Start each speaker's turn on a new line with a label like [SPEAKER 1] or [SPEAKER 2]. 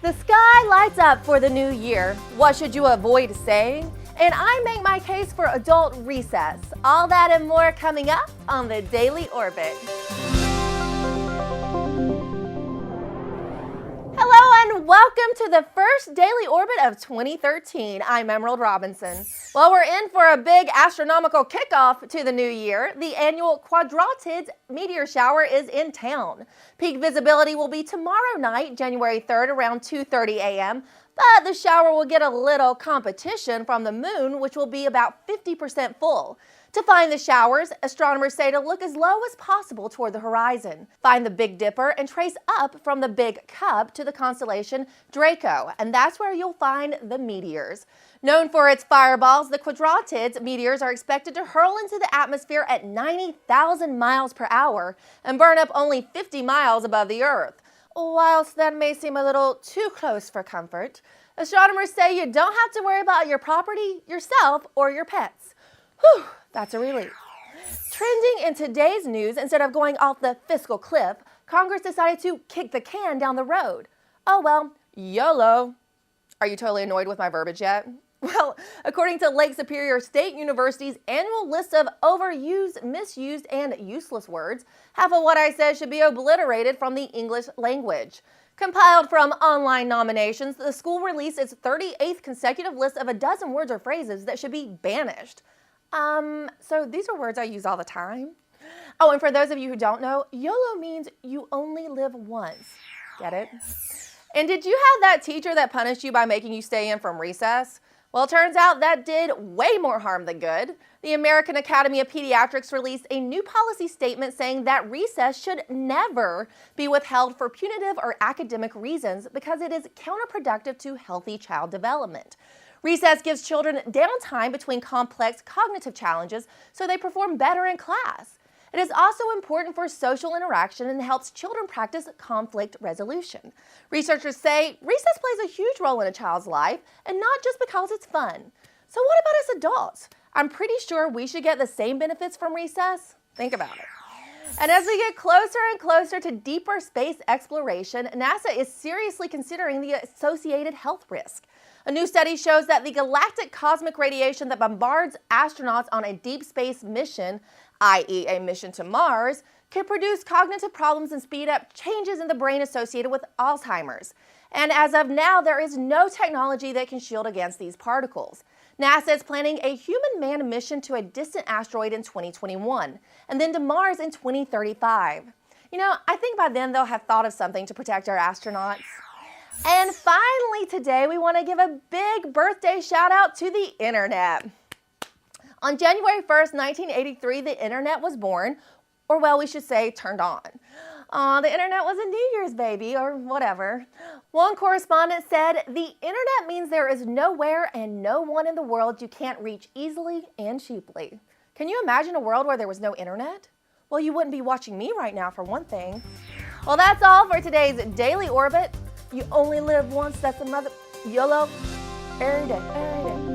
[SPEAKER 1] The sky lights up for the new year. What should you avoid saying? And I make my case for adult recess. All that and more coming up on the Daily Orbit. Hello and welcome to the first Daily Orbit of 2013. I'm Emerald Robinson. Well, we're in for a big astronomical kickoff to the new year. The annual Quadrantids meteor shower is in town. Peak visibility will be tomorrow night, January 3rd, around 2:30 a.m. But the shower will get a little competition from the moon, which will be about 50% full. To find the showers, astronomers say to look as low as possible toward the horizon. Find the Big Dipper and trace up from the Big Cup to the constellation Draco, and that's where you'll find the meteors. Known for its fireballs, the Quadrantids meteors are expected to hurl into the atmosphere at 90,000 miles per hour and burn up only 50 miles above the Earth. Whilst that may seem a little too close for comfort, astronomers say you don't have to worry about your property, yourself, or your pets. Whew, that's a relief. Trending in today's news, instead of going off the fiscal cliff, Congress decided to kick the can down the road. Oh well, YOLO. Are you totally annoyed with my verbiage yet? Well, according to Lake Superior State University's annual list of overused, misused, and useless words, half of what I said should be obliterated from the English language. Compiled from online nominations, the school released its 38th consecutive list of a dozen words or phrases that should be banished. So these are words I use all the time. Oh, and for those of you who don't know, YOLO means you only live once. Get it? And did you have that teacher that punished you by making you stay in from recess? Well, it turns out that did way more harm than good. The American Academy of Pediatrics released a new policy statement saying that recess should never be withheld for punitive or academic reasons because it is counterproductive to healthy child development. Recess gives children downtime between complex cognitive challenges so they perform better in class. It is also important for social interaction and helps children practice conflict resolution. Researchers say recess plays a huge role in a child's life, and not just because it's fun. So what about us adults? I'm pretty sure we should get the same benefits from recess. Think about it. And as we get closer and closer to deeper space exploration, NASA is seriously considering the associated health risk. A new study shows that the galactic cosmic radiation that bombards astronauts on a deep space mission, i.e. a mission to Mars, could produce cognitive problems and speed up changes in the brain associated with Alzheimer's. And as of now, there is no technology that can shield against these particles. NASA is planning a human manned mission to a distant asteroid in 2021, and then to Mars in 2035. You know, I think by then they'll have thought of something to protect our astronauts. And finally today, we want to give a big birthday shout out to the internet. On January 1st, 1983, the internet was born, or well, we should say turned on. The internet was a New Year's baby, or whatever. One correspondent said, "The internet means there is nowhere and no one in the world you can't reach easily and cheaply." Can you imagine a world where there was no internet? Well, you wouldn't be watching me right now, for one thing. Well, that's all for today's Daily Orbit. You only live once, that's another YOLO every day, every day.